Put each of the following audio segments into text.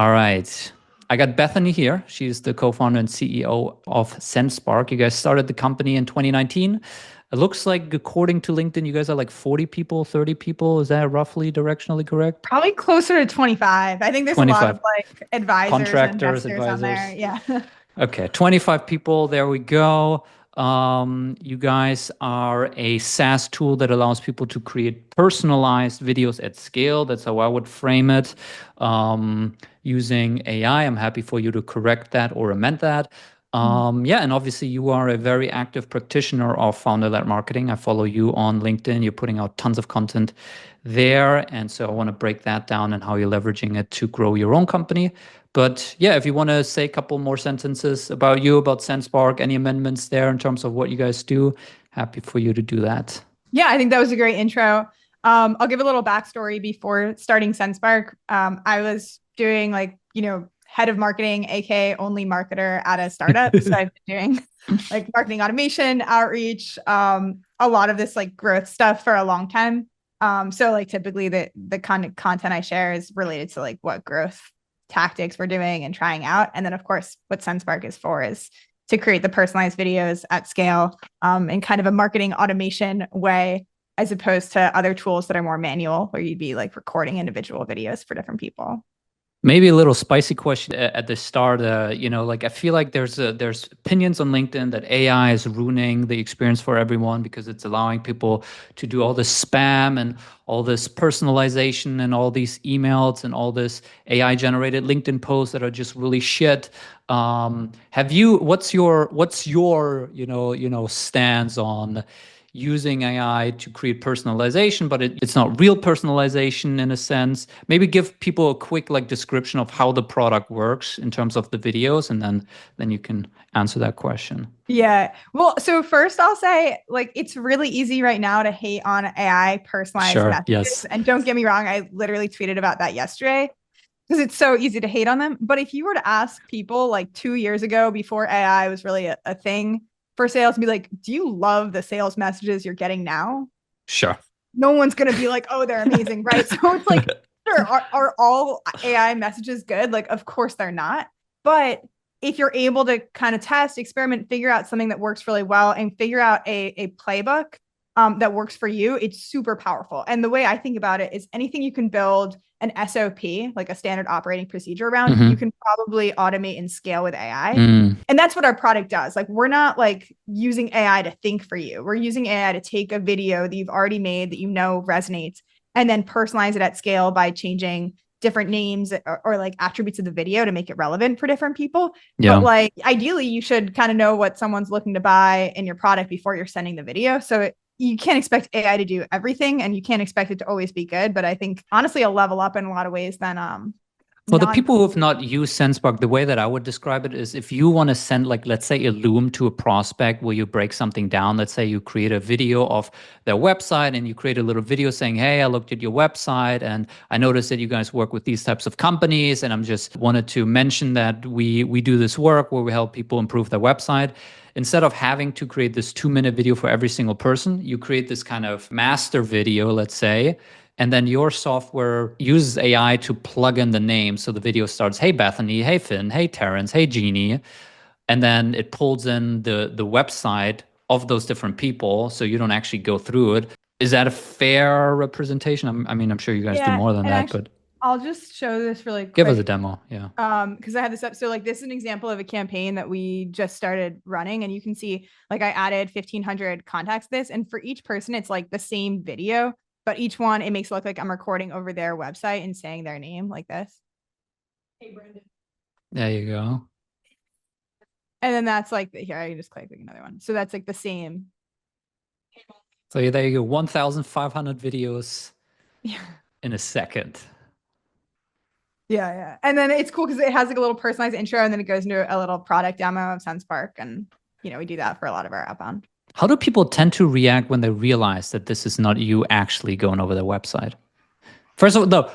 All right. I got Bethany here. She's the co-founder and CEO of Sendspark. You guys started the company in 2019. It looks like, according to LinkedIn, you guys are like 40 people, 30 people. Is that roughly directionally correct? Probably closer to 25. I think there's a lot of 25 like advisors and contractors, investors on there. advisors. Yeah. Okay, 25 people. There we go. You guys are a SaaS tool that allows people to create personalized videos at scale. That's how I would frame it. Using AI. I'm happy for you to correct that or amend that. Yeah, and obviously you are a very active practitioner of founder-led marketing. I follow you on LinkedIn. You're putting out tons of content there. And so I want to break that down and how you're leveraging it to grow your own company. But yeah, if you want to say a couple more sentences about you, about Sendspark, any amendments there in terms of what you guys do, happy for you to do that. Yeah, I think that was a great intro. I'll give a little backstory before starting SenseSpark. I was doing head of marketing, aka only marketer at a startup. So I've been doing like marketing automation, outreach, a lot of this like growth stuff for a long time. So like typically the kind of content I share is related to like what growth tactics we're doing and trying out. And then of course what SenseSpark is for is to create the personalized videos at scale in kind of a marketing automation way, as opposed to other tools that are more manual, where you'd be like recording individual videos for different people. Maybe a little spicy question at the start. Like I feel like there's opinions on LinkedIn that AI is ruining the experience for everyone because it's allowing people to do all this spam and all this personalization and all these emails and all this AI generated LinkedIn posts that are just really shit. What's your stance on using AI to create personalization, but it's not real personalization in a sense? Maybe give people a quick like description of how the product works in terms of the videos, and then you can answer that question. Yeah. Well, so first I'll say like it's really easy right now to hate on AI personalized Sure. messages. Yes. And don't get me wrong, I literally tweeted about that yesterday because it's so easy to hate on them. But if you were to ask people like 2 years ago, before AI was really a thing for sales, be like, do you love the sales messages you're getting now? Sure. No one's going to be like, oh, they're amazing, right? So it's like, sure, are all AI messages good? Like, of course they're not. But if you're able to kind of test, experiment, figure out something that works really well and figure out a playbook that works for you, it's super powerful. And the way I think about it is anything you can build an SOP, like a standard operating procedure around, you can probably automate and scale with AI. And that's what our product does. Like, we're not like using AI to think for you. We're using AI to take a video that you've already made that you know resonates and then personalize it at scale by changing different names or like attributes of the video to make it relevant for different people. Yeah. But like ideally you should kind of know what someone's looking to buy in your product before you're sending the video. So you can't expect AI to do everything and you can't expect it to always be good. But I think honestly, a level up in a lot of ways than For the people who have not used SenseBug, the way that I would describe it is if you want to send, like, let's say, a loom to a prospect where you break something down. Let's say you create a video of their website and you create a little video saying, hey, I looked at your website and I noticed that you guys work with these types of companies. And I'm just wanted to mention that we do this work where we help people improve their website. Instead of having to create this 2-minute video for every single person, you create this kind of master video, let's say. And then your software uses AI to plug in the name. So the video starts, hey, Bethany, hey, Finn, hey, Terrence, hey, Jeannie. And then it pulls in the website of those different people. So you don't actually go through it. Is that a fair representation? I mean, I'm sure you guys do more than that, actually, but I'll just show this really give us a quick. demo. Yeah. Because I had this up. So like this is an example of a campaign that we just started running. And you can see like I added 1,500 contacts to this. And for each person, it's like the same video. But each one, it makes it look like I'm recording over their website and saying their name like this. Hey, Brandon. There you go. And then that's like, here, I can just click like another one. So that's like the same. So there you go, 1,500 videos Yeah. in a second. Yeah, yeah. And then it's cool because it has like a little personalized intro and then it goes into a little product demo of SenseSpark. And, we do that for a lot of our outbound. How do people tend to react when they realize that this is not you actually going over their website? First of all, though,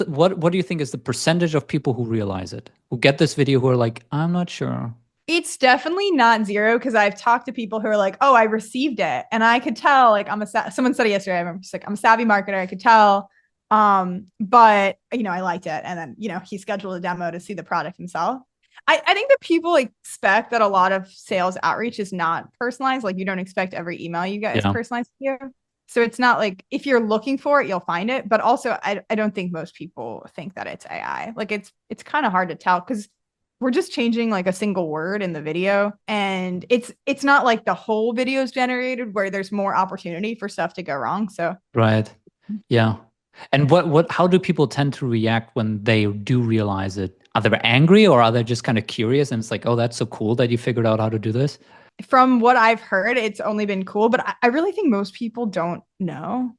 what do you think is the percentage of people who realize it, who get this video, who are like, I'm not sure? It's definitely not zero because I've talked to people who are like, oh, I received it. And I could tell, like, someone said it yesterday. I remember, just like, I'm a savvy marketer. I could tell But I liked it. And then, he scheduled a demo to see the product himself. I think that people expect that a lot of sales outreach is not personalized. Like you don't expect every email you get is Yeah. personalized to you. So it's not like if you're looking for it, you'll find it. But also I don't think most people think that it's AI. Like it's kind of hard to tell because we're just changing like a single word in the video. And it's not like the whole video is generated where there's more opportunity for stuff to go wrong. So Right. Yeah. And how do people tend to react when they do realize it? Are they angry or are they just kind of curious and it's like, oh, that's so cool that you figured out how to do this? from what I've heard, it's only been cool, but I really think most people don't know.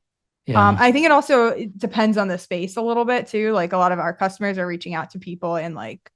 Yeah. I think it depends on the space a little bit too. Like a lot of our customers are reaching out to people in like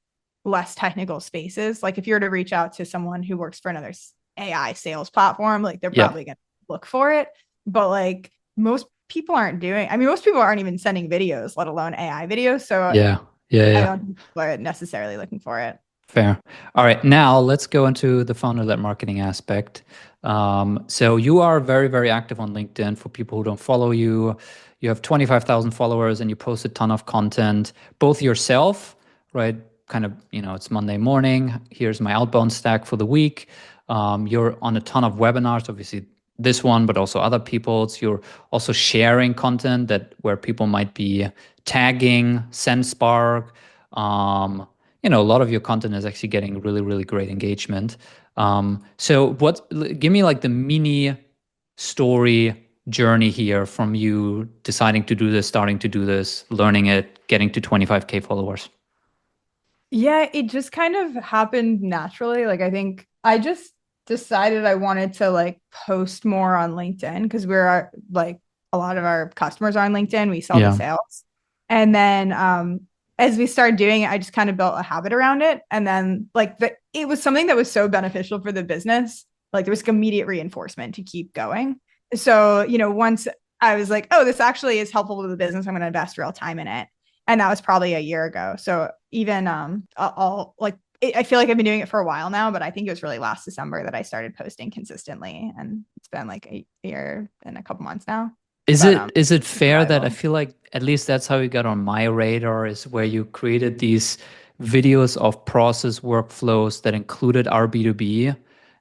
less technical spaces. Like if you were to reach out to someone who works for another AI sales platform, like they're Yeah. probably going to look for it. But like most people aren't doing, I mean, most people aren't even sending videos, let alone AI videos. So Yeah. Yeah. I Yeah. don't think people are necessarily looking for it. Fair. All right. Now let's go into the founder-led marketing aspect. So you are very, very active on LinkedIn. For people who don't follow you, you have 25,000 followers and you post a ton of content, both yourself, right? Kind of, it's Monday morning. Here's my outbound stack for the week. You're on a ton of webinars, obviously this one, but also other people's. You're also sharing content where people might be tagging Sendspark. A lot of your content is actually getting really, really great engagement. So give me like the mini story journey here from you deciding to do this, starting to do this, learning it, getting to 25K followers. Yeah, it just kind of happened naturally. Like I think I just decided I wanted to like post more on LinkedIn because we're like a lot of our customers are on LinkedIn. We sell to Yeah. sales. And then as we started doing it, I just kind of built a habit around it. And then it was something that was so beneficial for the business. Like there was immediate reinforcement to keep going. So, once I was like, oh, this actually is helpful to the business, I'm going to invest real time in it. And that was probably a year ago. So even I feel like I've been doing it for a while now, but I think it was really last December that I started posting consistently, and it's been like a year and a couple months now. Is But it fair that I valuable. feel like at least that's how you got on my radar is where you created these videos of process workflows that included our B2B,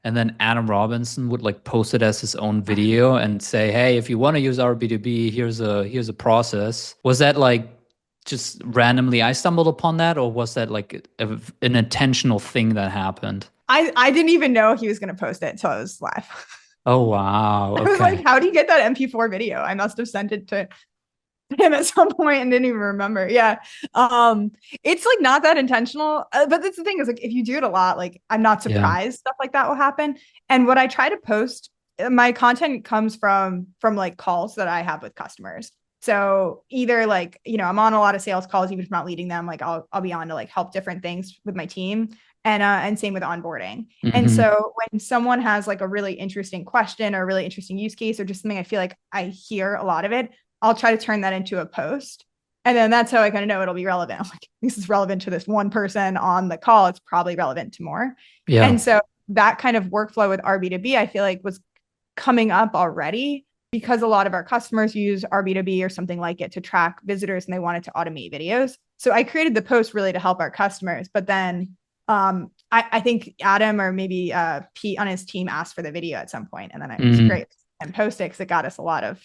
and then Adam Robinson would like post it as his own video and say, "Hey, if you want to use our B2B, here's a process." Was that like just randomly I stumbled upon that, or was that like an intentional thing that happened? I didn't even know he was going to post it until I was live. Oh wow, I was like, okay, how do you get that MP4 video? I must have sent it to him at some point and didn't even remember. Yeah. It's like not that intentional. But that's the thing is like if you do it a lot, like I'm not yeah, surprised stuff like that will happen. And what I try to post, my content comes from like calls that I have with customers. So either like, I'm on a lot of sales calls, even if I'm not leading them, like I'll be on to like help different things with my team. And same with onboarding. And hmm, so when someone has like a really interesting question or a really interesting use case or just something I feel like I hear a lot of it, I'll try to turn that into a post. And then that's how I kind of know it'll be relevant. I'm like, this is relevant to this one person on the call. It's probably relevant to more. yeah, And so that kind of workflow with RB2B, I feel like was coming up already because a lot of our customers use RB2B or something like it to track visitors and they wanted to automate videos. So I created the post really to help our customers. But then I think Adam or maybe Pete on his team asked for the video at some point, and then it was hmm. great and post it because it got us a lot of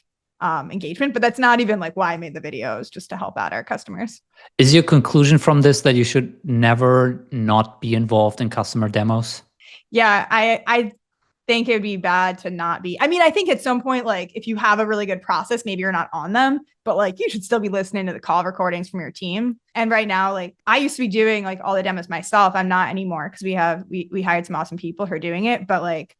engagement. But that's not even like why I made the videos, just to help out our customers. Is your conclusion from this that you should never not be involved in customer demos? Yeah, I think it would be bad to not be. I mean, I think at some point, like if you have a really good process, maybe you're not on them, but like you should still be listening to the call recordings from your team. And right now, like I used to be doing like all the demos myself. I'm not anymore because we hired some awesome people who are doing it, but like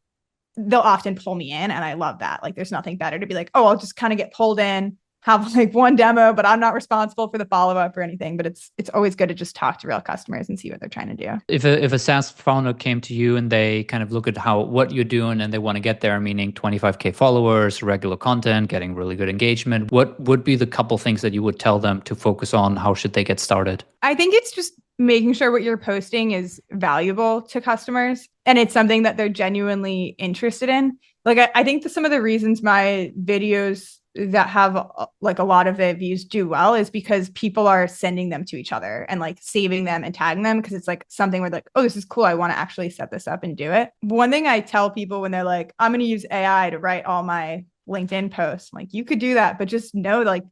they'll often pull me in and I love that. Like there's nothing better to be like, oh, I'll just kind of get pulled in, have like one demo, but I'm not responsible for the follow-up or anything. But it's always good to just talk to real customers and see what they're trying to do. If a SaaS founder came to you and they kind of look at what you're doing and they want to get there, meaning 25K followers, regular content, getting really good engagement, what would be the couple things that you would tell them to focus on? How should they get started? I think it's just making sure what you're posting is valuable to customers and it's something that they're genuinely interested in. Like I think some of the reasons my videos that have like a lot of the views do well is because people are sending them to each other and like saving them and tagging them because it's like something where like, oh, this is cool. I want to actually set this up and do it. One thing I tell people when they're like, I'm going to use AI to write all my LinkedIn posts, I'm like, you could do that, but just know like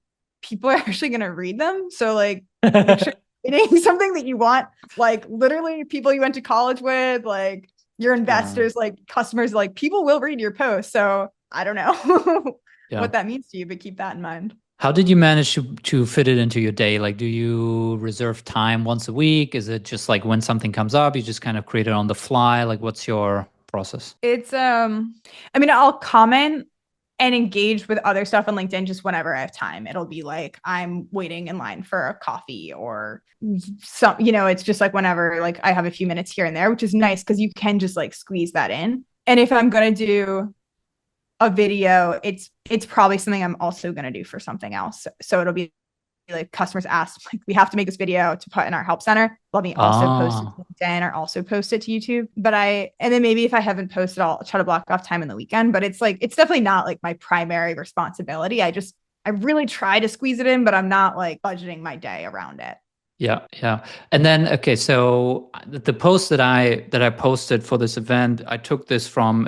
people are actually going to read them. So like make sure you're reading something that you want, like literally people you went to college with, like your investors, like customers, like people will read your posts. So I don't know what that means to you, but keep that in mind. How did you manage to fit it into your day? Like, do you reserve time once a week? Is it just like when something comes up, you just kind of create it on the fly? Like, what's your process? It's I mean, I'll comment and engage with other stuff on LinkedIn just whenever I have time. It'll be like I'm waiting in line for a coffee or some, you know, it's just like whenever like I have a few minutes here and there, which is nice because you can just like squeeze that in. And if I'm gonna do a video, it's probably something I'm also gonna do for something else. So it'll be like customers ask, like, we have to make this video to put in our help center. Let me also post it to LinkedIn or also post it to YouTube. But and then maybe if I haven't posted, I'll try to block off time in the weekend. But it's like, it's definitely not like my primary responsibility. I really try to squeeze it in, but I'm not like budgeting my day around it. Yeah, yeah. And then okay, so the post that I posted for this event, I took this from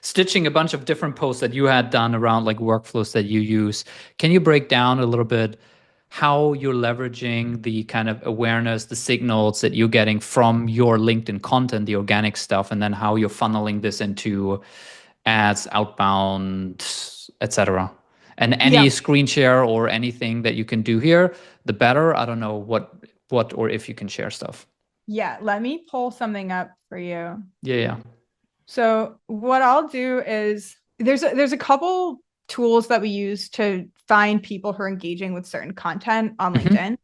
stitching a bunch of different posts that you had done around like workflows that you use. Can you break down a little bit how you're leveraging the kind of awareness, the signals that you're getting from your LinkedIn content, the organic stuff, and then how you're funneling this into ads, outbound, etc. And any screen share or anything that you can do here, the better. I don't know what or if you can share stuff. Yeah, let me pull something up for you. Yeah. So what I'll do is there's a couple tools that we use to find people who are engaging with certain content on LinkedIn.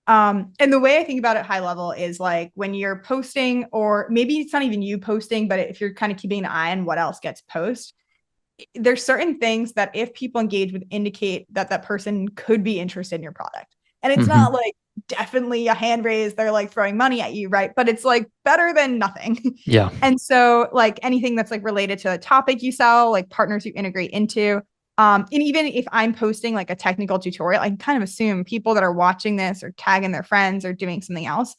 And the way I think about it high level is like when you're posting, or maybe it's not even you posting, but if you're kind of keeping an eye on what else gets posted, there's certain things that if people engage with indicate that that person could be interested in your product. And it's not like definitely a hand raise, they're like throwing money at you, right? But it's like better than nothing. Yeah. And so like anything that's like related to a topic you sell, like partners you integrate into. And even if I'm posting like a technical tutorial, I can kind of assume people that are watching this or tagging their friends or doing something else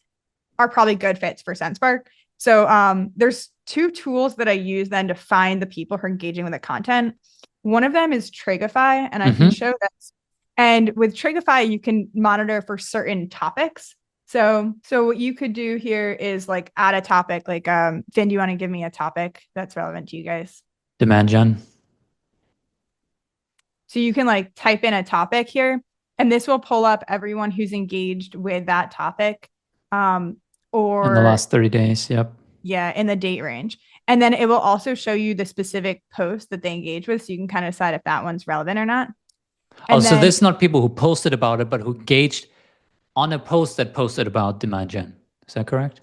are probably good fits for SendSpark. So there's two tools that I use then to find the people who are engaging with the content. One of them is Trigify, and I can show this. And with Trigify, you can monitor for certain topics. So what you could do here is like add a topic. Like, Finn, do you want to give me a topic that's relevant to you guys? Demand gen. So you can like type in a topic here, and this will pull up everyone who's engaged with that topic. Or in the last 30 days. Yep. Yeah, in the date range. And then it will also show you the specific post that they engage with. So you can kind of decide if that one's relevant or not. And so there's not people who posted about it, but who engaged on a post that posted about demand gen. Is that correct?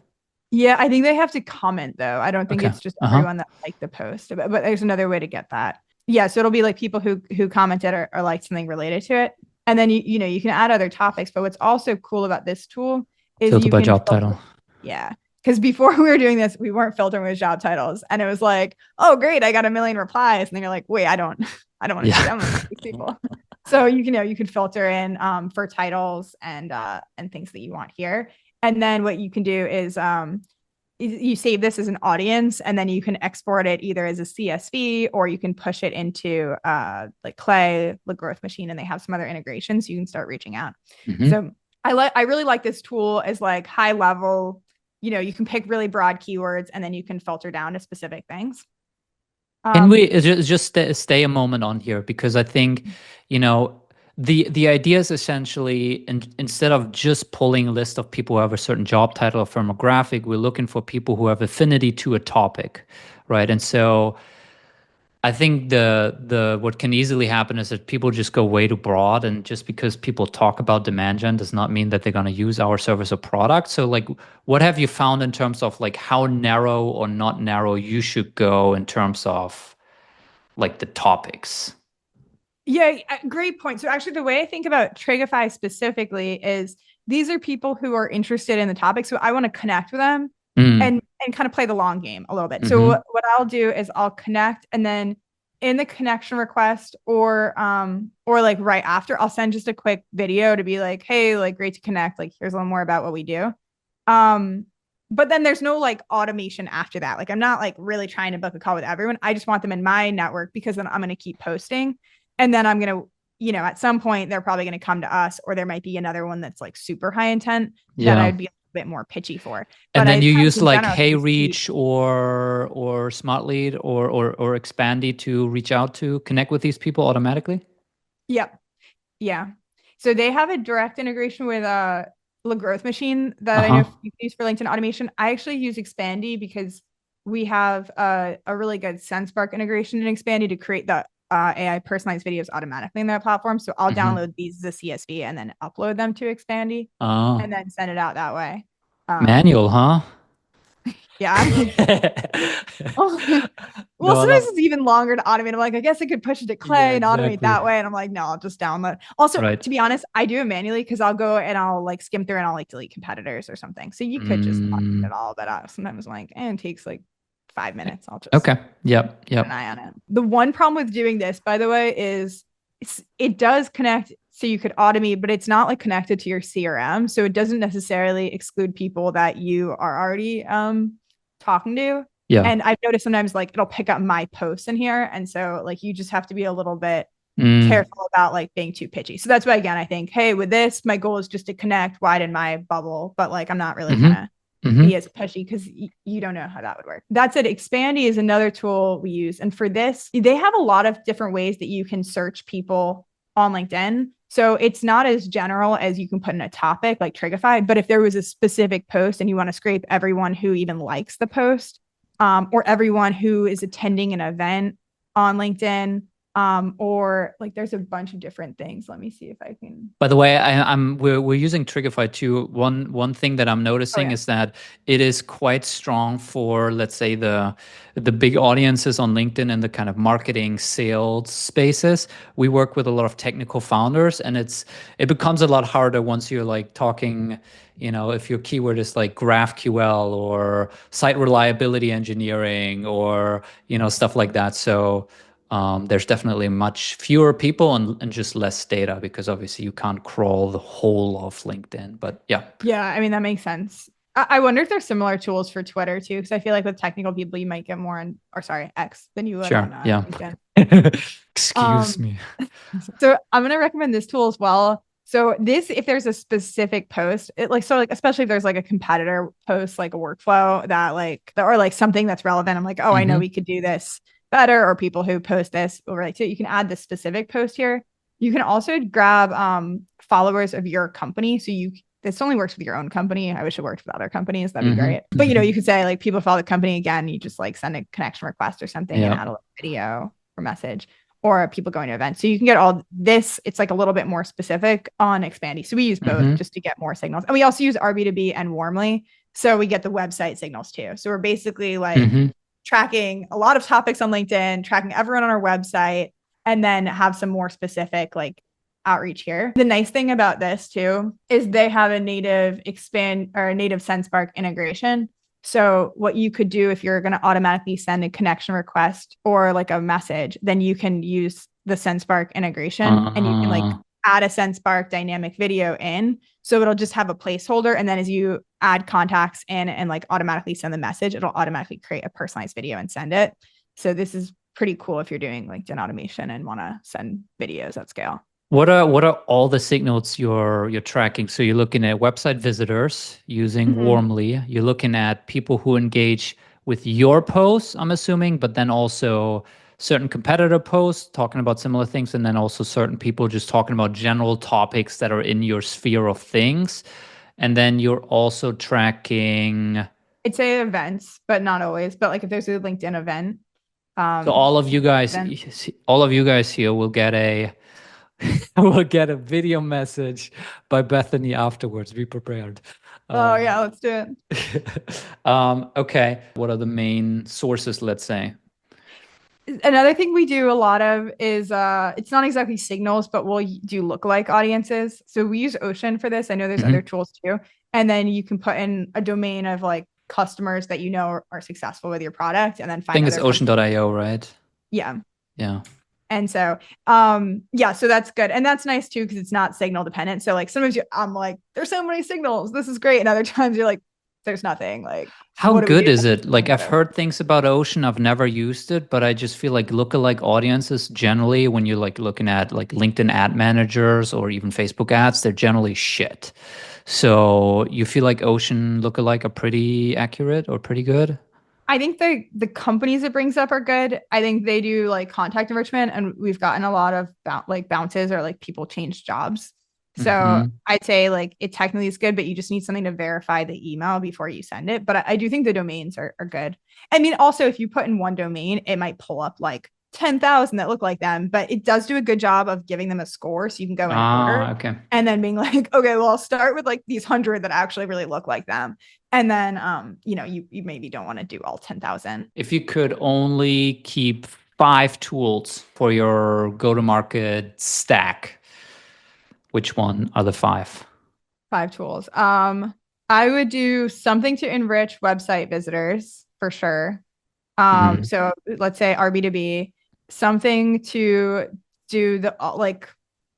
Yeah, I think they have to comment though. I don't think it's just everyone that liked the post, but there's another way to get that. Yeah, so it'll be like people who commented or liked something related to it. And then you know, you can add other topics, but what's also cool about this tool is filter you by can job title. Yeah. Because before we were doing this, we weren't filtering with job titles. And it was like, oh, great, I got 1 million replies. And then you're like, wait, I don't want to see them with these people. So you can filter in for titles and things that you want here. And then what you can do is you save this as an audience, and then you can export it either as a CSV or you can push it into like Clay, the growth machine, and they have some other integrations. So you can start reaching out. So I really like this tool as like high level. You know, you can pick really broad keywords and then you can filter down to specific things. Can we just stay a moment on here? Because I think, you know, the idea is essentially, instead of just pulling a list of people who have a certain job title or firmographic, we're looking for people who have affinity to a topic, right? And so I think the what can easily happen is that people just go way too broad, and just because people talk about demand gen does not mean that they're going to use our service or product. So like, what have you found in terms of like how narrow or not narrow you should go in terms of like the topics? Yeah, great point. So actually the way I think about Trigify specifically is these are people who are interested in the topic. So I want to connect with them and kind of play the long game a little bit. So what I'll do is I'll connect, and then in the connection request or like right after, I'll send just a quick video to be like, hey, like great to connect. Like here's a little more about what we do. Um, but then there's no like automation after that. Like I'm not like really trying to book a call with everyone. I just want them in my network because then I'm going to keep posting. And then I'm going to, at some point they're probably going to come to us, or there might be another one that's like super high intent that Yeah. I'd be a bit more pitchy for. And But then I you think use in like general, Hey it's key. Reach or Smart Lead or Expandy to reach out to connect with these people automatically. Yep. Yeah. So they have a direct integration with La Growth Machine that I know Uh-huh. you can use for LinkedIn automation. I actually use Expandy because we have a really good Sendspark integration in Expandy to create the AI personalized videos automatically in that platform. So I'll Mm-hmm. download these as a CSV and then upload them to Expandy Oh, and then send it out that way. Um, manual, huh? yeah, I'm like, oh, well, No, I sometimes love. it's even longer to automate. I'm like, I guess I could push it to Yeah, Clay and automate exactly. that way. And I'm like, no, I'll just download. Also, Right. to be honest, I do it manually because I'll go and I'll like skim through and I'll like delete competitors or something. So you could just automate Mm, it all, but sometimes I'm like, it takes like 5 minutes. I'll just okay. Yep. keep an Yep. eye on it. The one problem with doing this, by the way, is it does connect so you could automate, but it's not like connected to your CRM. So it doesn't necessarily exclude people that you are already talking to. Yeah. And I've noticed sometimes like it'll pick up my posts in here. And so like you just have to be a little bit Mm, careful about like being too pitchy. So that's why again I think, hey, with this, my goal is just to connect, widen my bubble, but like I'm not really mm-hmm. trying to Mm-hmm. be as pushy because you don't know how that would work. That said, Expandy is another tool we use. And for this, they have a lot of different ways that you can search people on LinkedIn. So it's not as general as you can put in a topic like Trigify, but if there was a specific post and you want to scrape everyone who even likes the post, or everyone who is attending an event on LinkedIn, or like there's a bunch of different things. Let me see if I can. By the way, we're using Trigify too. One thing that I'm Oh noticing yeah. is that it is quite strong for, let's say, the big audiences on LinkedIn and the kind of marketing sales spaces. We work with a lot of technical founders, and it becomes a lot harder once you're like talking, if your keyword is like GraphQL or site reliability engineering or stuff like that. So there's definitely much fewer people and just less data because obviously you can't crawl the whole of LinkedIn. But yeah, Yeah, I mean that makes sense. I wonder if there's similar tools for Twitter too, because I feel like with technical people you might get more on, or sorry, X than you would sure. on Yeah. LinkedIn. Excuse Um, me. so I'm gonna recommend this tool as well. So this, if there's a specific post, especially if there's like a competitor post, like a workflow that or like something that's relevant. I'm like, oh, I know Mm-hmm. we could do this better, or people who post this will relate to it. You can add this specific post here. You can also grab followers of your company. So this only works with your own company. I wish it worked with other companies. That'd be Mm-hmm. great. But Mm-hmm. you could say like people follow the company again. You just like send a connection request or something and Yeah. add a little video or message, or people going to events. So you can get all this. It's like a little bit more specific on Expandy. So we use both Mm-hmm. just to get more signals. And we also use RB2B and Warmly. So we get the website signals too. So we're basically like Mm-hmm. tracking a lot of topics on LinkedIn, tracking everyone on our website, and then have some more specific like outreach here. The nice thing about this too is they have a native expand or a native Sendspark integration. So what you could do if you're going to automatically send a connection request or like a message, then you can use the Sendspark integration and you can like Uh, add a Sendspark dynamic video in. So it'll just have a placeholder. And then as you add contacts in and like automatically send the message, it'll automatically create a personalized video and send it. So this is pretty cool if you're doing LinkedIn automation and want to send videos at scale. what are all the signals you're tracking? So you're looking at website visitors using Mhm. Warmly. You're looking at people who engage with your posts, I'm assuming, but then also certain competitor posts talking about similar things, and then also certain people just talking about general topics that are in your sphere of things. And then you're also tracking. I'd say events, but not always. But like if there's a LinkedIn event, So um, all of you guys, then all of you guys here will get a will get a video message by Bethany afterwards. Be prepared. oh Um, yeah, let's do it. okay. What are the main sources, let's say? Another thing we do a lot of is it's not exactly signals, but we'll do lookalike audiences. So we use Ocean for this. I know there's other Hmm. tools too. And then you can put in a domain of like customers that you know are successful with your product and then I find think it's other companies. ocean.io, right? Yeah. Yeah. And so, yeah, so that's good. And that's nice too, because it's not signal dependent. So like sometimes I'm like, there's so many signals. This is great. And other times you're like, there's nothing. Like, How what do we good do? is it? Like I've Better. heard things about Ocean. I've never used it, but I just feel like lookalike audiences generally, when you're like looking at like LinkedIn ad managers or even Facebook ads, they're generally shit. So you feel like Ocean lookalike are pretty accurate or pretty good? I think the companies it brings up are good. I think they do like contact enrichment, and we've gotten a lot of like bounces or like people change jobs. So Mm-hmm. I'd say like it technically is good, but you just need something to verify the email before you send it. But I do think the domains are good. I mean, also if you put in one domain, it might pull up like 10,000 that look like them, but it does do a good job of giving them a score so you can go in order Ah, okay. and then being like, okay, well, I'll start with like these 100 that actually really look like them. And then, you maybe don't want to do all 10,000. If you could only keep 5 tools for your go-to-market stack, which one are the 5? 5 tools. I would do something to enrich website visitors for sure. Mm-hmm. So let's say RB2B, something to do the like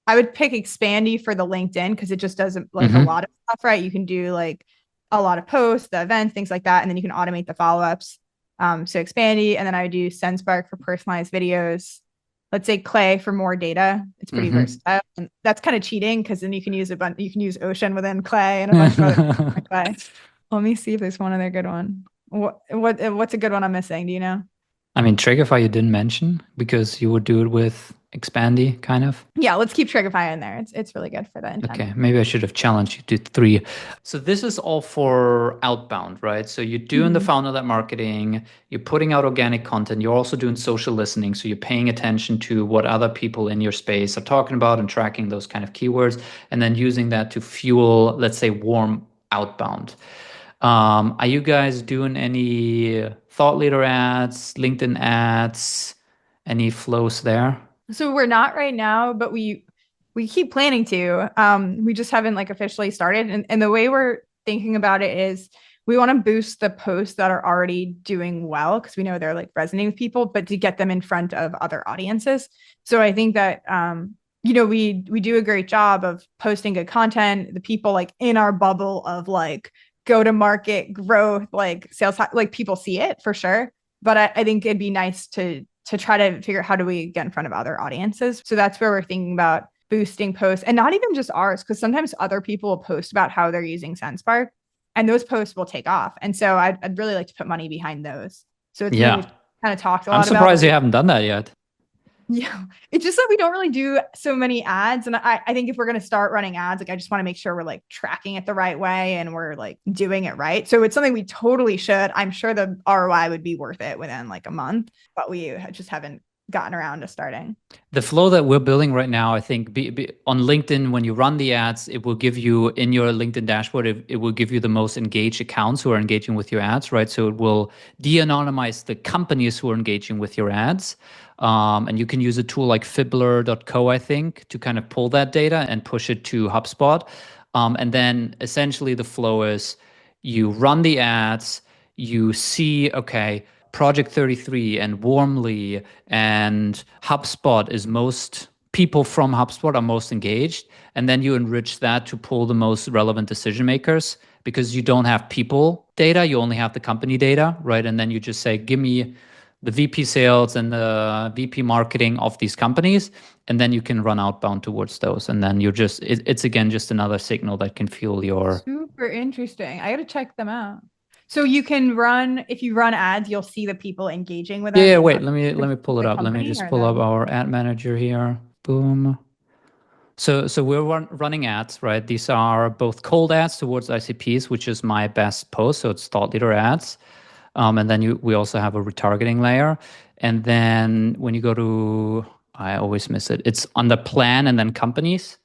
I would pick Expandy for the LinkedIn because it just does like a Mm-hmm. lot of stuff, right? You can do like a lot of posts, the events, things like that, and then you can automate the follow-ups. So Expandy, and then I would do SendSpark for personalized videos. Let's say Clay for more data. It's pretty versatile, and that's kind of cheating because then you can use you can use Ocean within Clay and a bunch of other Mm-hmm. Clay. Let me see if there's one other good one. What's a good one I'm missing? Do you know? I mean, Triggerfy you didn't mention because you would do it with Expandy, kind of. Yeah, let's keep Trigify in there. It's really good for the intent. Okay, maybe I should have challenged you to 3. So this is all for outbound, right? So you're doing the Mhm. founder-led marketing, you're putting out organic content, you're also doing social listening, so you're paying attention to what other people in your space are talking about and tracking those kind of keywords, and then using that to fuel, let's say, warm outbound. Are you guys doing any thought leader ads, LinkedIn ads, any flows there? So we're not right now, but we keep planning to. We just haven't like officially started. And the way we're thinking about it is we want to boost the posts that are already doing well because we know they're like resonating with people, but to get them in front of other audiences. So I think that we do a great job of posting good content. The people like in our bubble of like go to market growth, like sales, like people see it for sure. But I think it'd be nice to try to figure out how do we get in front of other audiences. So that's where we're thinking about boosting posts and not even just ours, because sometimes other people will post about how they're using SendSpark and those posts will take off. And so I'd really like to put money behind those. So it's something Yeah. we've kind of talked a I'm lot about, but surprised you haven't done that yet. yeah, it's just that we don't really do so many ads. And I think if we're going to start running ads, like I just want to make sure we're like tracking it the right way and we're like doing it right. So it's something we totally should. I'm sure the ROI would be worth it within like a month, but we just haven't gotten around to starting. The flow that we're building right now, I think on LinkedIn, when you run the ads, it will give you in your LinkedIn dashboard, it will give you the most engaged accounts who are engaging with your ads, right? So it will de-anonymize the companies who are engaging with your ads. And you can use a tool like Fibbler.co, I think, to kind of pull that data and push it to HubSpot. And then essentially the flow is you run the ads, you see, okay, Project 33 and Warmly and HubSpot is most people from HubSpot are most engaged. And then you enrich that to pull the most relevant decision makers because you don't have people data, you only have the company data, right? And then you just say, give me the VP sales and the VP marketing of these companies. And then you can run outbound towards those. And then you're just, it's again just another signal that can fuel your. Super interesting. I got to check them out. So you can run, if you run ads, you'll see the people engaging with Yeah, them yeah, in wait, let me pull it the up. Let me company just or pull up the. our ad manager here. Boom. So we're running ads, right? These are both cold ads towards ICPs, which is my best post. So it's thought leader ads. And then we also have a retargeting layer. And then when you go to, I always miss it. It's under plan and then companies.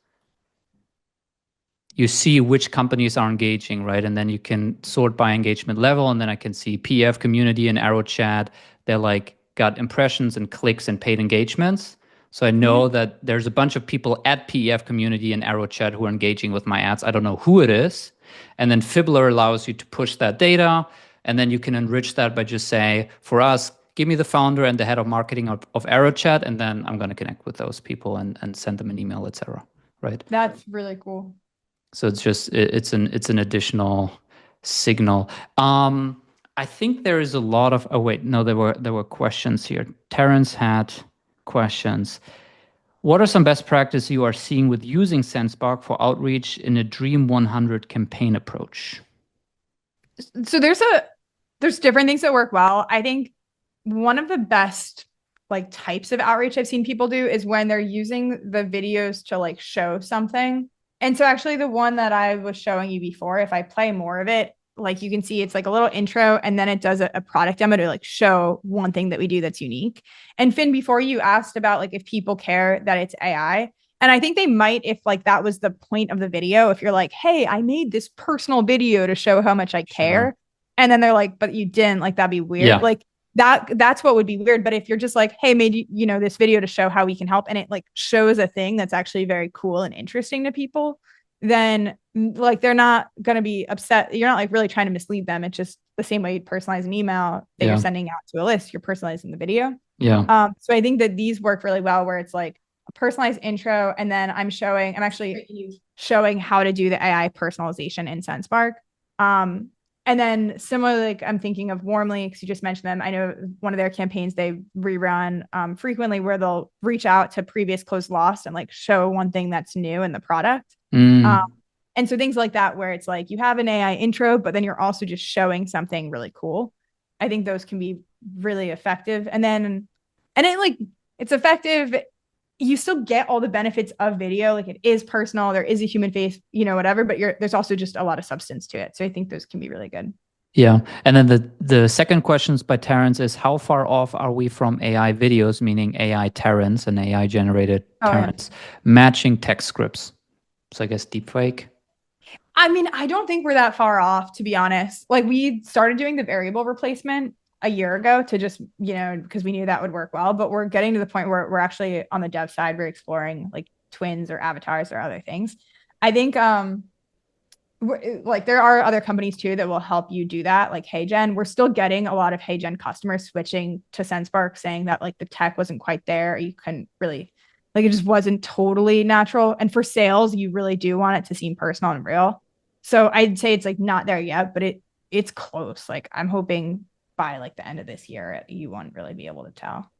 You see which companies are engaging, right? And then you can sort by engagement level. And then I can see PF community and Arrow chat. They're like got impressions and clicks and paid engagements. So I know Mhm. that there's a bunch of people at PEF community and Arrow chat who are engaging with my ads. I don't know who it is. And then Fibbler allows you to push that data. And then you can enrich that by just say, for us, give me the founder and the head of marketing of AeroChat, and then I'm going to connect with those people and send them an email, etc. Right? That's really cool. So it's an additional signal. I think there is a lot of, oh wait, no, there were questions here. Terrence had questions. What are some best practices you are seeing with using SendSpark for outreach in a Dream 100 campaign approach? So there's different things that work well. I think one of the best like types of outreach I've seen people do is when they're using the videos to like show something. And so actually the one that I was showing you before, if I play more of it, like you can see it's like a little intro and then it does a product demo to like show one thing that we do that's unique. And Finn, before you asked about like if people care that it's AI, and I think they might if like that was the point of the video, if you're like, hey, I made this personal video to show how much I care. Sure. And then they're like, but you didn't, like that'd be weird. Yeah. Like that's what would be weird. But if you're just like, hey, made you know this video to show how we can help, and it like shows a thing that's actually very cool and interesting to people, then like they're not gonna be upset. You're not like really trying to mislead them. It's just the same way you'd personalize an email that you're sending out to a list, you're personalizing the video. Yeah. So I think that these work really well where it's like a personalized intro, and then I'm actually showing how to do the AI personalization in SendSpark. And then similarly, like I'm thinking of Warmly, because you just mentioned them. I know one of their campaigns they rerun frequently where they'll reach out to previous closed lost and like show one thing that's new in the product. And so things like that, where it's like you have an AI intro, but then you're also just showing something really cool. I think those can be really effective. And it's effective. You still get all the benefits of video. Like it is personal. There is a human face, whatever, but there's also just a lot of substance to it. So I think those can be really good. Yeah. And then the second questions by Terrence is how far off are we from AI videos, meaning AI Terrence and AI generated Terrence, matching text scripts? So I guess deepfake. I mean, I don't think we're that far off, to be honest. Like we started doing the variable replacement a year ago to just, because we knew that would work well, but we're getting to the point where we're actually on the dev side, we're exploring like twins or avatars or other things. I think, like there are other companies too that will help you do that. Like HeyGen, we're still getting a lot of HeyGen customers switching to SendSpark saying that like the tech wasn't quite there. You couldn't really, like it just wasn't totally natural. And for sales, you really do want it to seem personal and real. So I'd say it's like not there yet, but it's close. Like I'm hoping by like the end of this year, you won't really be able to tell.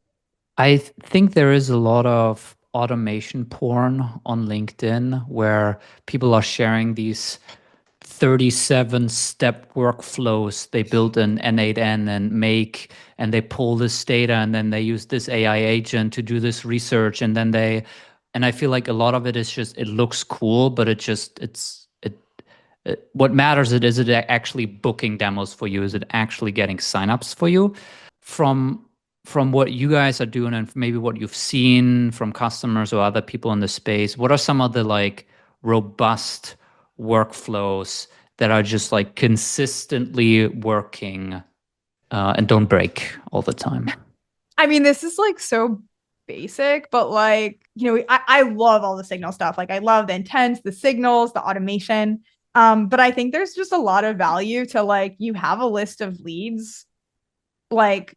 I think there is a lot of automation porn on LinkedIn where people are sharing these 37-step workflows they built in N8N and they pull this data and then they use this AI agent to do this research and I feel like a lot of it is just it looks cool, but what matters is it actually booking demos for you? Is it actually getting signups for you? From what you guys are doing and maybe what you've seen from customers or other people in the space, what are some of the like robust workflows that are just like consistently working and don't break all the time? I mean, this is like so basic, but like, I love all the signal stuff. Like I love the intents, the signals, the automation. But I think there's just a lot of value to like, you have a list of leads, like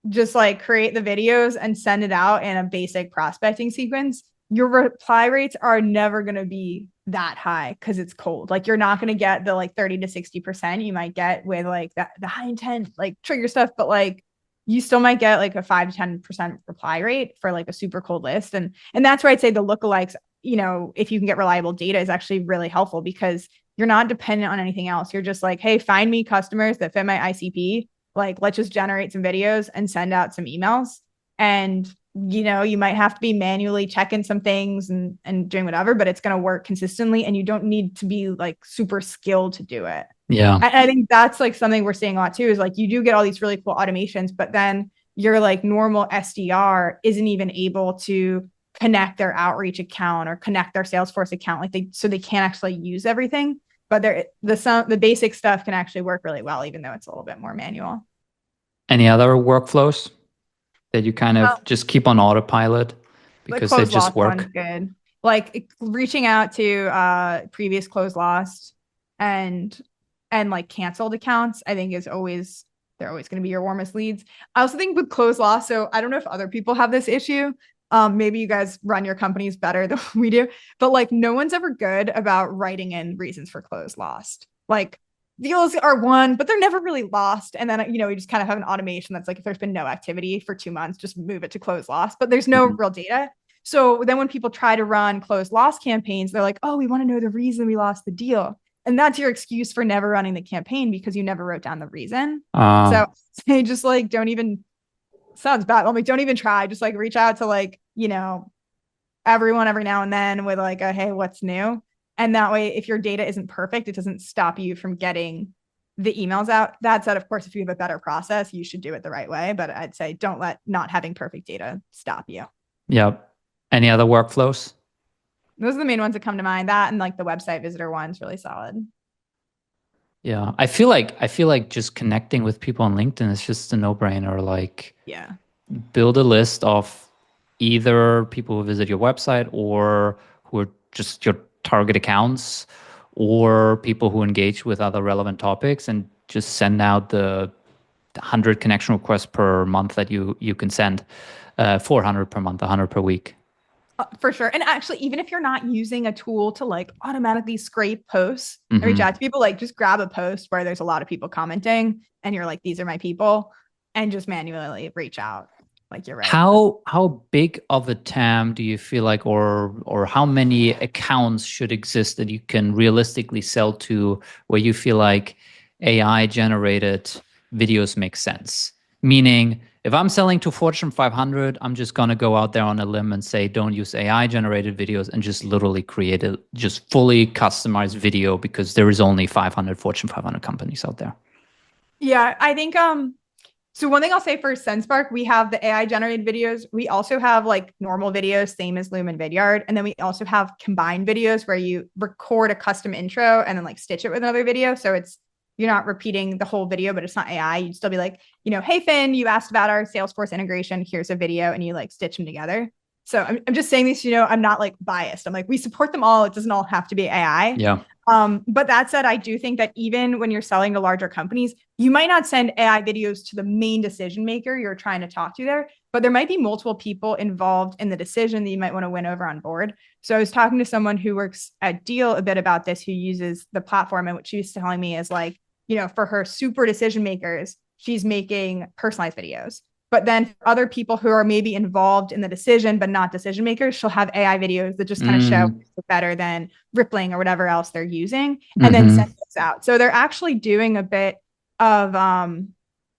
just like create the videos and send it out in a basic prospecting sequence. Your reply rates are never going to be that high because it's cold. Like you're not going to get the like 30 to 60% you might get with like the high intent, like trigger stuff, but like you still might get like a 5 to 10% reply rate for like a super cold list. And that's where I'd say the lookalikes, if you can get reliable data is actually really helpful because you're not dependent on anything else. You're just like, hey, find me customers that fit my ICP. Like, let's just generate some videos and send out some emails. And, you might have to be manually checking some things and doing whatever, but it's going to work consistently. And you don't need to be like super skilled to do it. Yeah. I think that's like something we're seeing a lot too, is like, you do get all these really cool automations, but then your like normal SDR isn't even able to connect their outreach account or connect their Salesforce account. Like so they can't actually use everything, but the basic stuff can actually work really well, even though it's a little bit more manual. Any other workflows that you kind of just keep on autopilot because they just work? Good. Like reaching out to previous closed lost and like canceled accounts, I think is always they're always going to be your warmest leads. I also think with close loss, so I don't know if other people have this issue. Maybe you guys run your companies better than we do, but like no one's ever good about writing in reasons for close lost. Like deals are won, but they're never really lost. And then, you just kind of have an automation that's like, if there's been no activity for 2 months, just move it to close loss, but there's no real data. So then when people try to run close loss campaigns, they're like, oh, we want to know the reason we lost the deal. And that's your excuse for never running the campaign because you never wrote down the reason. So they just like, don't even, sounds bad. I'm like, don't even try. Just like reach out to like, everyone every now and then with like a, hey, what's new? And that way, if your data isn't perfect, it doesn't stop you from getting the emails out. That said, of course, if you have a better process, you should do it the right way. But I'd say don't let not having perfect data stop you. Yep. Any other workflows? Those are the main ones that come to mind. That and like the website visitor one's really solid. Yeah. I feel like just connecting with people on LinkedIn is just a no-brainer. Like, yeah, build a list of either people who visit your website or who are just your target accounts or people who engage with other relevant topics, and just send out the 100 connection requests per month that you can send, 400 per month, 100 per week. For sure. And actually, even if you're not using a tool to like automatically scrape posts and reach out to people, like just grab a post where there's a lot of people commenting and you're like, these are my people, and just manually reach out. Like, you're right. How big of a TAM do you feel like, or how many accounts should exist that you can realistically sell to, where you feel like AI generated videos make sense? Meaning, if I'm selling to Fortune 500, I'm just gonna go out there on a limb and say, don't use AI generated videos, and just literally create a just fully customized video, because there is only 500 Fortune 500 companies out there. Yeah, I think so one thing I'll say for Sendspark, we have the AI generated videos. We also have like normal videos, same as Loom and Vidyard. And then we also have combined videos where you record a custom intro and then like stitch it with another video. So you're not repeating the whole video, but it's not AI. You'd still be like, hey, Finn, you asked about our Salesforce integration. Here's a video, and you like stitch them together. So I'm just saying this, I'm not like biased. I'm like, we support them all. It doesn't all have to be AI. Yeah. But that said, I do think that even when you're selling to larger companies, you might not send AI videos to the main decision maker you're trying to talk to there, but there might be multiple people involved in the decision that you might want to win over on board. So I was talking to someone who works at Deal a bit about this, who uses the platform, and what she was telling me is like, for her super decision makers, she's making personalized videos. But then for other people who are maybe involved in the decision, but not decision makers, she'll have AI videos that just kind of show better than Rippling or whatever else they're using, and then send those out. So they're actually doing a bit of,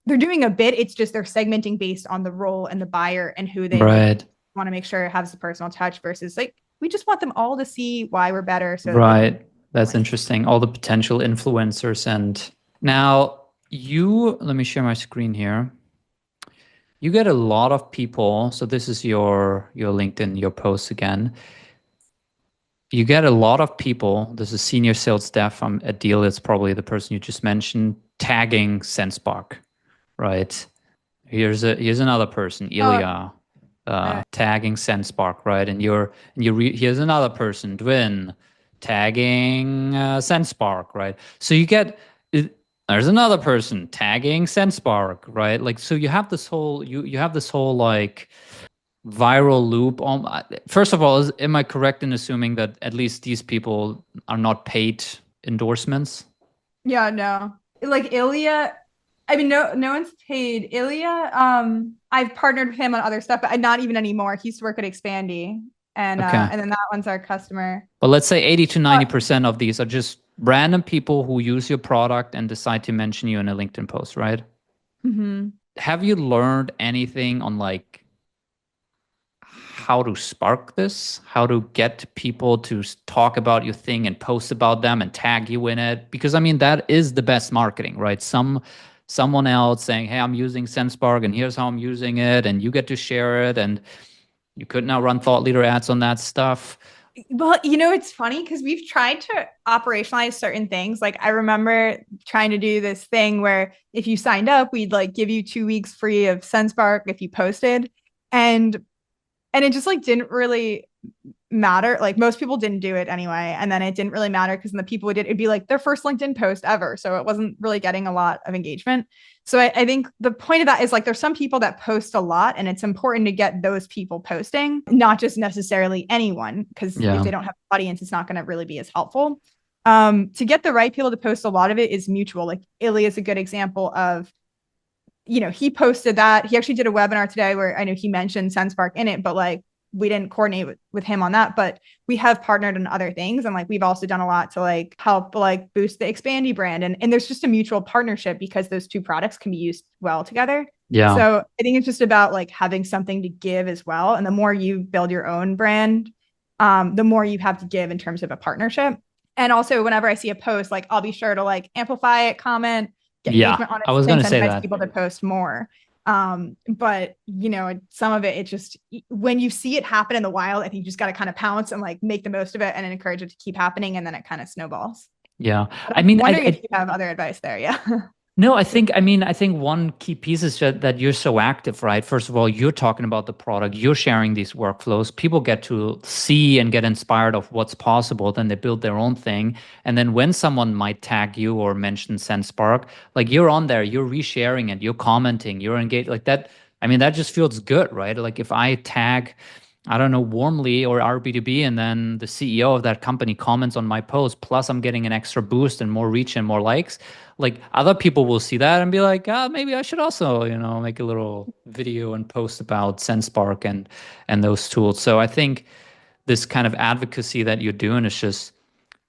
it's just they're segmenting based on the role and the buyer and who they want to make sure has the personal touch, versus like, we just want them all to see why we're better. So that's interesting. All the potential influencers. And now let me share my screen here. You get a lot of people. So this is your LinkedIn, your posts again. You get a lot of people. This is senior sales staff at Deal. It's probably the person you just mentioned, tagging Sendspark, right? Here's another person, Ilya, tagging Sendspark, right? And here's another person, Dwin, tagging Sendspark, right? So you get. There's another person tagging Sendspark, right? Like, so you have this whole like viral loop. First of all, am I correct in assuming that at least these people are not paid endorsements? Yeah, no. Like Ilya, I mean, no one's paid Ilya. I've partnered with him on other stuff, but not even anymore. He used to work at Expandy, and then that one's our customer. But let's say 80 to 90% of these are just random people who use your product and decide to mention you in a LinkedIn post, right? Have you learned anything on like how to spark this, how to get people to talk about your thing and post about them and tag you in it? Because I mean, that is the best marketing, right? Someone else saying, hey, I'm using Sendspark and here's how I'm using it, and you get to share it, and you could now run thought leader ads on that stuff. Well, it's funny because we've tried to operationalize certain things. Like, I remember trying to do this thing where if you signed up, we'd like give you 2 weeks free of Sendspark if you posted. And it just like didn't really matter. Like most people didn't do it anyway. And then it didn't really matter because then the people who did, it'd be like their first LinkedIn post ever. So it wasn't really getting a lot of engagement. So I think the point of that is like there's some people that post a lot and it's important to get those people posting, not just necessarily anyone, because if Yeah. they don't have an audience, it's not going to really be as helpful. To get the right people to post, a lot of it is mutual. Like Illy is a good example of, he posted that. He actually did a webinar today where I know he mentioned Sendspark in it, but like we didn't coordinate with him on that, but we have partnered on other things. And like, we've also done a lot to like help like boost the Expandy brand. And there's just a mutual partnership because those two products can be used well together. Yeah. So I think it's just about like having something to give as well. And the more you build your own brand, the more you have to give in terms of a partnership. And also whenever I see a post, like I'll be sure to like amplify it, comment, get engagement on it I was to going to say incentivize that. people to post more. But some of it just when you see it happen in the wild, I think you just got to kind of pounce and like make the most of it and encourage it to keep happening, and then it kind of snowballs. Yeah. But I I'm mean, wondering if you have other advice there. Yeah. no, I think one key piece is that you're so active, right? First of all, you're talking about the product, you're sharing these workflows. People get to see and get inspired of what's possible, then they build their own thing. And then when someone might tag you or mention SendSpark, like you're on there, you're resharing it, you're commenting, you're engaged like that. I mean, that just feels good, right? Like if I tag, I don't know, Warmly or RB2B, and then the CEO of that company comments on my post, plus I'm getting an extra boost and more reach and more likes. Like other people will see that and be like, maybe I should also, make a little video and post about SendSpark and those tools. So I think this kind of advocacy that you're doing is just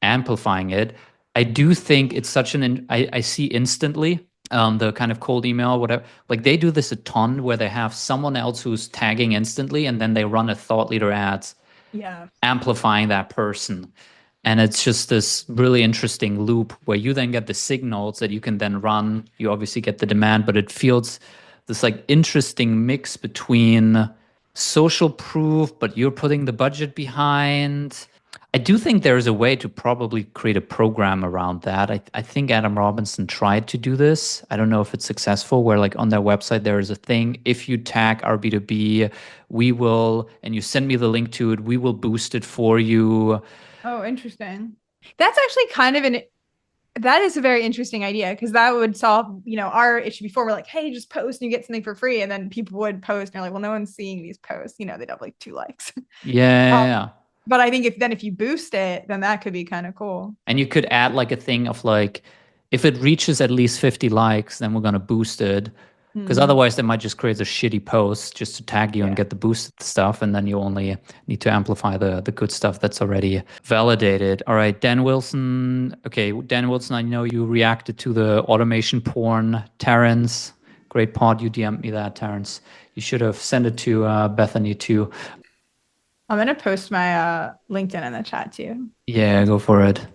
amplifying it. I do think it's such I see instantly the kind of cold email, whatever. Like they do this a ton where they have someone else who's tagging instantly and then they run a thought leader ads Yeah. amplifying that person. And it's just this really interesting loop where you then get the signals that you can then run. You obviously get the demand, but it feels this like interesting mix between social proof, but you're putting the budget behind. I do think there is a way to probably create a program around that. I think Adam Robinson tried to do this. I don't know if it's successful, where like on their website, there is a thing. If you tag our B2B, we will, and you send me the link to it, we will boost it for you. Oh, interesting. That's actually that is a very interesting idea because that would solve, our issue before. We're like, hey, just post and you get something for free. And then people would post and you're like, well, no one's seeing these posts. They'd have like 2 likes. Yeah. But I think if you boost it, then that could be kind of cool. And you could add like a thing of like, if it reaches at least 50 likes, then we're going to boost it. Because Hmm. otherwise, they might just create a shitty post just to tag you and Yeah. get the boosted stuff. And then you only need to amplify the good stuff that's already validated. All right, Dan Wilson. Okay, Dan Wilson, I know you reacted to the automation porn. Terrence, great pod. You DM'd me that, Terrence. You should have sent it to Bethany too. I'm going to post my LinkedIn in the chat too. Yeah, go for it.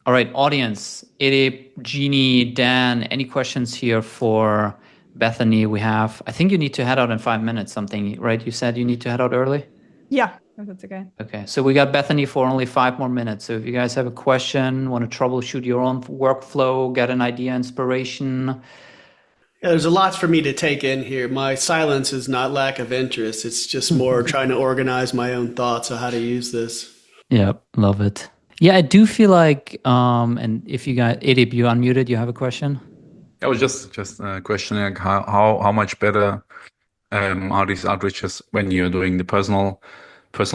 All right, audience, Ede, Jeannie, Dan, any questions here for Bethany? I think you need to head out in 5 minutes, something, right? You said you need to head out early? Yeah, that's okay. Okay, so we got Bethany for only 5 more minutes. So if you guys have a question, want to troubleshoot your own workflow, get an idea, inspiration. Yeah, there's a lot for me to take in here. My silence is not lack of interest. It's just more trying to organize my own thoughts on how to use this. Yeah, love it. Yeah, I do feel like, and if you guys, Edip, you unmuted, you have a question? I was just questioning like how much better are these outreaches when you're doing the personal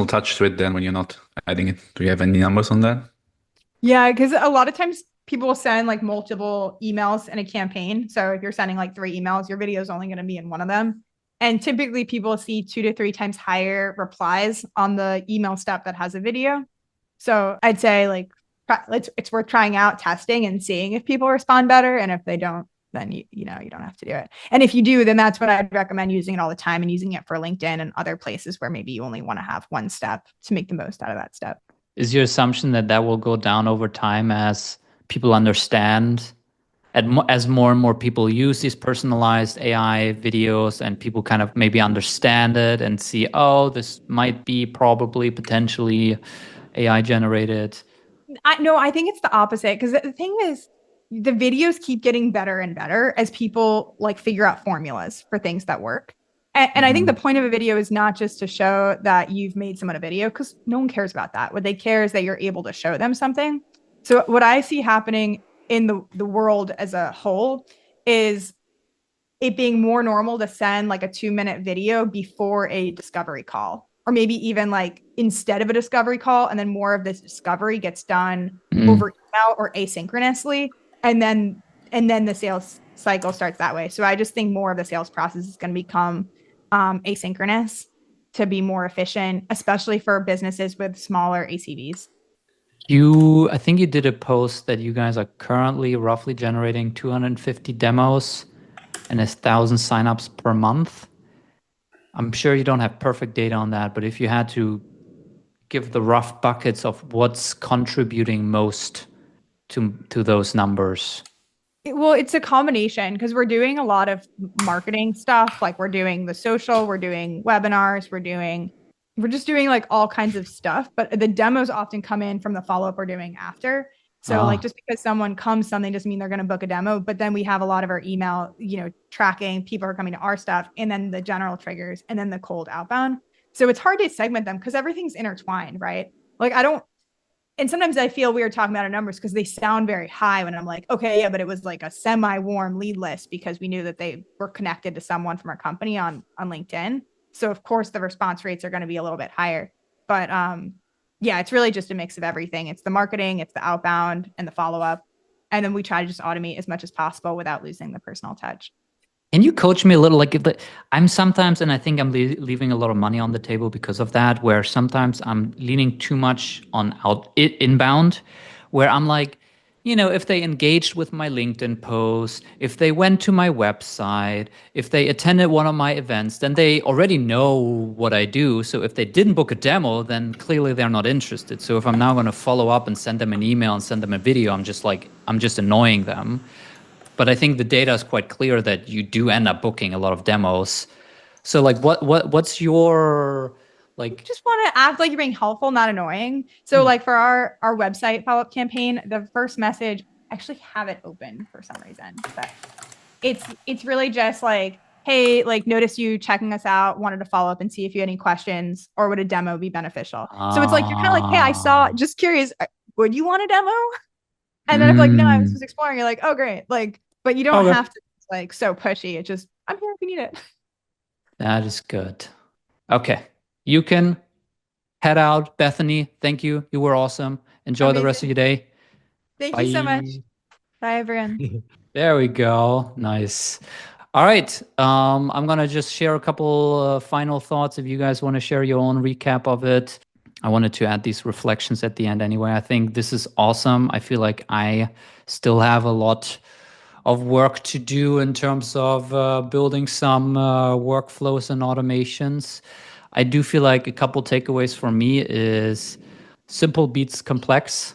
touch to it than when you're not adding it. Do you have any numbers on that? Yeah, because a lot of times people will send like multiple emails in a campaign. So if you're sending like 3 emails, your video is only going to be in one of them. And typically people see 2 to 3 times higher replies on the email step that has a video. So I'd say like it's worth trying out, testing and seeing if people respond better. And if they don't, then you don't have to do it. And if you do, then that's what I'd recommend using it all the time and using it for LinkedIn and other places where maybe you only want to have one step to make the most out of that step. Is your assumption that that will go down over time as people understand, as more and more people use these personalized AI videos and people kind of maybe understand it and see, oh, this might be probably potentially AI generated? I think it's the opposite because the thing is the videos keep getting better and better as people like figure out formulas for things that work. And I think the point of a video is not just to show that you've made someone a video, because no one cares about that. What they care is that you're able to show them something. So what I see happening in the world as a whole is it being more normal to send like a 2-minute video before a discovery call, or maybe even like instead of a discovery call, and then more of this discovery gets done over email or asynchronously, and then the sales cycle starts that way. So I just think more of the sales process is going to become asynchronous to be more efficient, especially for businesses with smaller ACVs. I think you did a post that you guys are currently roughly generating 250 demos and 1,000 signups per month. I'm sure you don't have perfect data on that, but if you had to give the rough buckets of what's contributing most to those numbers. Well, it's a combination because we're doing a lot of marketing stuff. Like we're doing the social, we're doing webinars, we're just doing like all kinds of stuff. But the demos often come in from the follow-up we're doing after. So like just because someone comes something doesn't mean they're going to book a demo. But then we have a lot of our email, tracking people are coming to our stuff, and then the general triggers, and then the cold outbound. So it's hard to segment them because everything's intertwined, right? Like and sometimes I feel weird talking about our numbers because they sound very high when I'm like, okay, yeah, but it was like a semi-warm lead list because we knew that they were connected to someone from our company on LinkedIn. So of course the response rates are going to be a little bit higher. But yeah, it's really just a mix of everything. It's the marketing, it's the outbound, and the follow-up. And then we try to just automate as much as possible without losing the personal touch. Can you coach me a little? Like, I'm sometimes, and I think I'm leaving a lot of money on the table because of that, where sometimes I'm leaning too much on inbound, where I'm like, if they engaged with my LinkedIn post, if they went to my website, if they attended one of my events, then they already know what I do. So if they didn't book a demo, then clearly they're not interested. So if I'm now going to follow up and send them an email and send them a video, I'm just annoying them. But I think the data is quite clear that you do end up booking a lot of demos. So like what's your like? You just want to act like you're being helpful, not annoying. So like for our website follow-up campaign, the first message, I actually have it open for some reason, but it's really just like, hey, like notice you checking us out, wanted to follow up and see if you had any questions, or would a demo be beneficial? So it's like you're kind of like, hey, I saw, just curious, would you want a demo? And then if like, no, I was just exploring, you're like, oh great, like, but you don't have to like so pushy. It's just, I'm here if you need it. That is good. Okay. You can head out. Bethany, thank you. You were awesome. Enjoy the rest of your day. Thank you so much. Bye, everyone. There we go. Nice. All right. I'm going to just share a couple final thoughts if you guys want to share your own recap of it. I wanted to add these reflections at the end anyway. I think this is awesome. I feel like I still have a lot of work to do in terms of building some workflows and automations. I do feel like a couple takeaways for me is simple beats complex.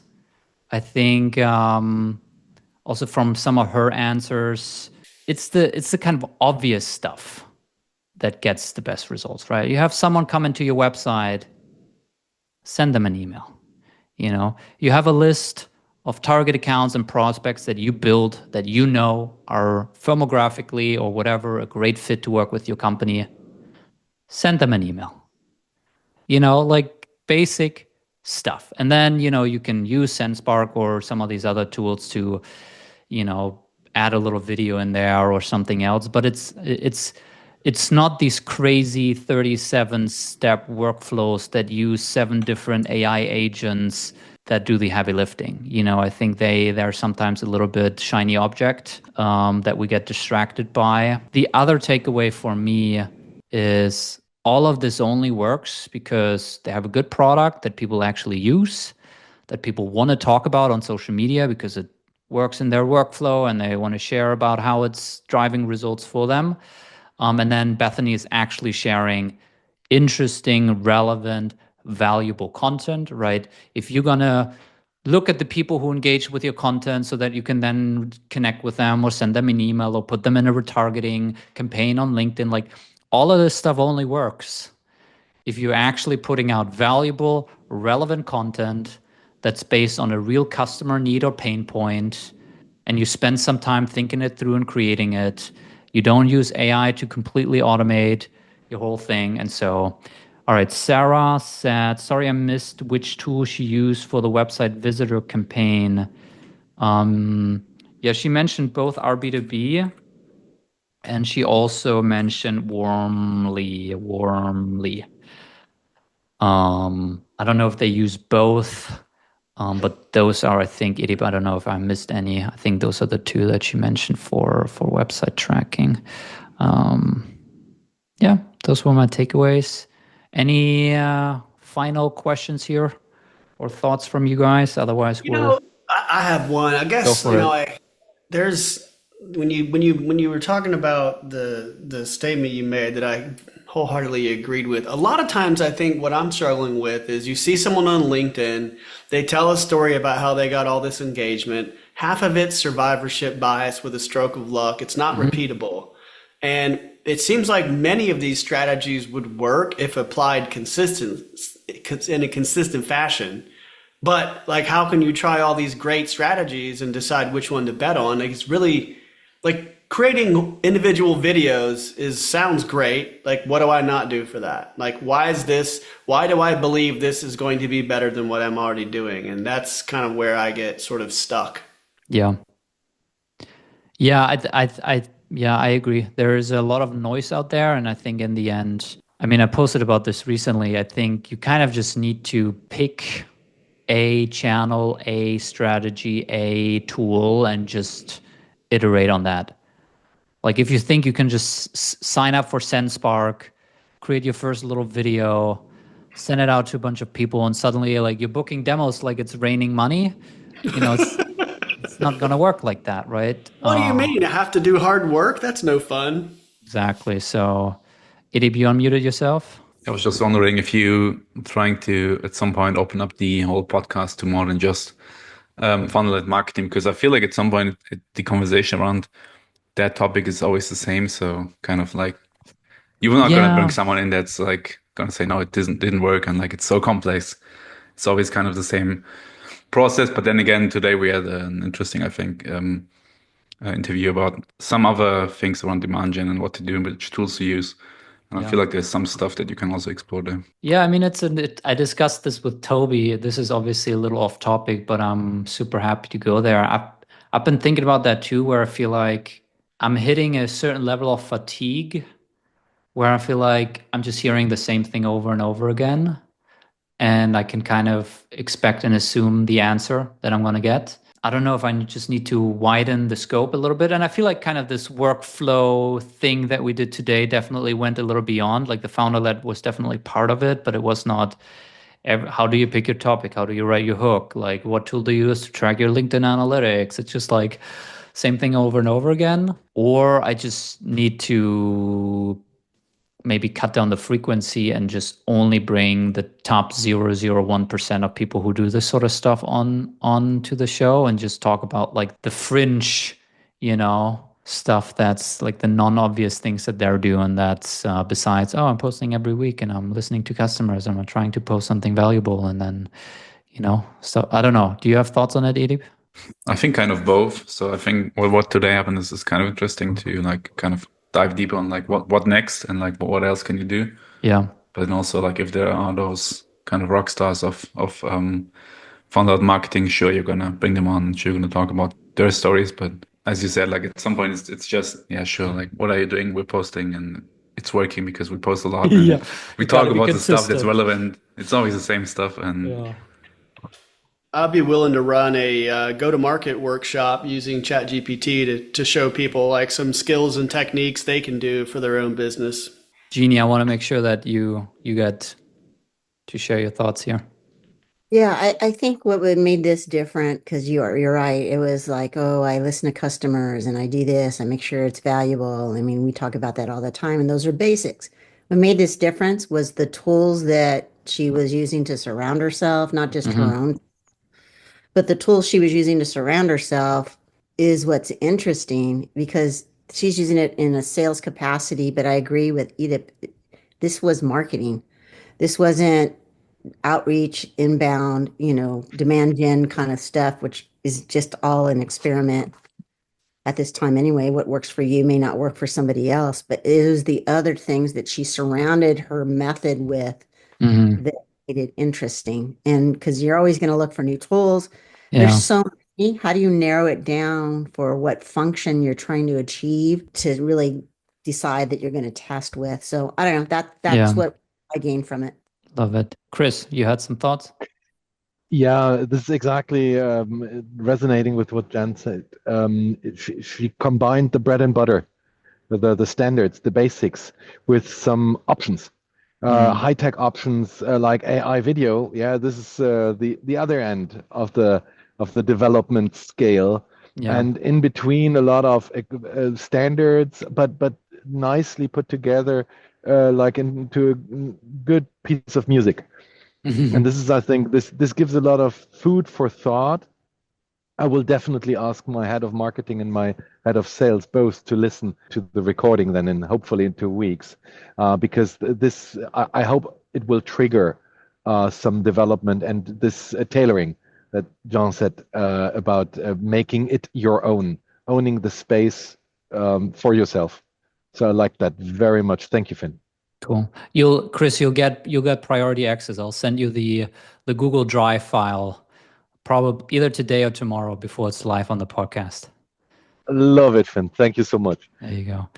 I think also from some of her answers, it's the kind of obvious stuff that gets the best results, right? You have someone come into your website, send them an email. You have a list of target accounts and prospects that you build that are firmographically or whatever a great fit to work with your company. Send them an email. Like basic stuff. And then, you can use Sendspark or some of these other tools to, add a little video in there or something else. But it's not these crazy 37-step workflows that use 7 different AI agents that do the heavy lifting. I think they're sometimes a little bit shiny object that we get distracted by. The other takeaway for me is all of this only works because they have a good product that people actually use, that people want to talk about on social media because it works in their workflow and they want to share about how it's driving results for them. And then Bethany is actually sharing interesting, relevant, valuable content, right? If you're going to look at the people who engage with your content so that you can then connect with them or send them an email or put them in a retargeting campaign on LinkedIn, like all of this stuff only works if you're actually putting out valuable, relevant content that's based on a real customer need or pain point, and you spend some time thinking it through and creating it. You don't use AI to completely automate. your whole thing. And so, all right, Sarah said, sorry, I missed which tool she used for the website visitor campaign. Yeah, she mentioned both RB2B and she also mentioned Warmly. I don't know if they use both, but those are, I think, I don't know if I missed any. I think those are the two that she mentioned for website tracking. Yeah, those were my takeaways. Any final questions here or thoughts from you guys? Otherwise, You we'll know, I have one. I go guess, for it. there's when you were talking about the statement you made that I wholeheartedly agreed with. A lot of times I think what I'm struggling with is you see someone on LinkedIn, they tell a story about how they got all this engagement. Half of it's survivorship bias with a stroke of luck. It's not repeatable. And it seems like many of these strategies would work if applied in a consistent fashion. But like, how can you try all these great strategies and decide which one to bet on? Like, it's really like creating individual videos sounds great. Like, what do I not do for that? Like, why do I believe this is going to be better than what I'm already doing? And that's kind of where I get sort of stuck. Yeah. Yeah, I agree. There is a lot of noise out there, and I think in the end, I mean, I posted about this recently. I think you kind of just need to pick a channel, a strategy, a tool, and just iterate on that. Like if you think you can just sign up for Sendspark, create your first little video, send it out to a bunch of people, and suddenly like you're booking demos like it's raining money, it's not gonna work like that, right? What do you mean? I have to do hard work? That's no fun. Exactly. So, Idib, you unmuted yourself? I was just wondering if you trying to at some point open up the whole podcast to more than just funnel marketing, because I feel like at some point the conversation around that topic is always the same. So kind of like you're not gonna bring Yeah. someone in that's like gonna say no, it didn't work, and like it's so complex. It's always kind of the same process. But then again, today we had an interesting, I think, interview about some other things around demand gen and what to do and which tools to use. And I feel like there's some stuff that you can also explore there. Yeah, I mean, I discussed this with Toby. This is obviously a little off topic, but I'm super happy to go there. I've been thinking about that too, where I feel like I'm hitting a certain level of fatigue, where I feel like I'm just hearing the same thing over and over again, and I can kind of expect and assume the answer that I'm going to get. I don't know if I just need to widen the scope a little bit. And I feel like kind of this workflow thing that we did today definitely went a little beyond. Like the founder led was definitely part of it, but it was not how do you pick your topic? How do you write your hook? Like what tool do you use to track your LinkedIn analytics? It's just like same thing over and over again. Or I just need to maybe cut down the frequency and just only bring the top 0.001% of people who do this sort of stuff on to the show and just talk about like the fringe, stuff that's like the non-obvious things that they're doing. That's besides, I'm posting every week and I'm listening to customers and I'm trying to post something valuable. And then, so I don't know. Do you have thoughts on it, Edip? I think kind of both. So I think what today happened is kind of interesting to like kind of dive deeper on like what next and like what else can you do. Yeah. But then also like if there are those kind of rock stars of found out marketing, sure you're gonna bring them on, sure you're gonna talk about their stories. But as you said, like at some point it's just sure, like what are you doing? We're posting and it's working because we post a lot and we talk about the stuff that's relevant. It's always the same stuff and I'd be willing to run a go-to-market workshop using ChatGPT to show people like some skills and techniques they can do for their own business. Jeannie, I want to make sure that you get to share your thoughts here. Yeah, I think what would made this different, because you're right, it was like, oh, I listen to customers and I do this, I make sure it's valuable. I mean, we talk about that all the time, and those are basics. What made this difference was the tools that she was using to surround herself, not just her own, but the tools she was using to surround herself is what's interesting because she's using it in a sales capacity. But I agree with Edith. This was marketing. This wasn't outreach, inbound, demand gen kind of stuff, which is just all an experiment. at this time anyway. What works for you may not work for somebody else, but it was the other things that she surrounded her method with Hmm. that made it interesting. And because you're always going to look for new tools, there's Yeah. so many. How do you narrow it down for what function you're trying to achieve to really decide that you're going to test with? So I don't know. That's Yeah. what I gained from it. Love it. Chris, you had some thoughts? Yeah, this is exactly resonating with what Jan said. She combined the bread and butter, the standards, the basics, with some options, Mm. high-tech options like AI video. Yeah, this is the other end of the development scale, Yeah. and in between a lot of standards, but nicely put together, like into a good piece of music. And this is, I think, this gives a lot of food for thought. I will definitely ask my head of marketing and my head of sales both to listen to the recording then, and hopefully in 2 weeks, because this, I hope it will trigger some development and this tailoring that John said about making it your own, owning the space for yourself. So I like that very much. Thank you, Finn. Cool. Chris, you'll get priority access. I'll send you the Google Drive file probably either today or tomorrow before it's live on the podcast. Love it, Finn. Thank you so much. There you go.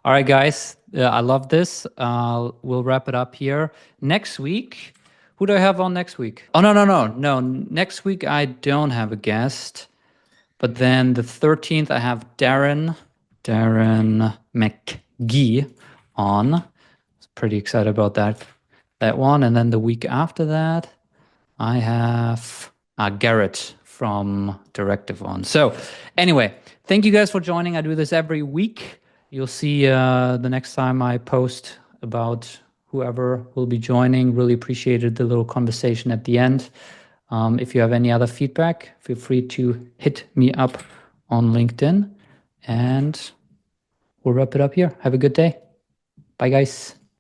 All right, guys. I love this. We'll wrap it up here. Next week, who do I have on next week? Oh, no. Next week, I don't have a guest. But then the 13th, I have Darren McGee on. Pretty excited about that one. And then the week after that, I have Garrett from Directive on. So anyway, thank you guys for joining. I do this every week. You'll see the next time I post about whoever will be joining. Really appreciated the little conversation at the end. If you have any other feedback, feel free to hit me up on LinkedIn, and we'll wrap it up here. Have a good day. Bye, guys.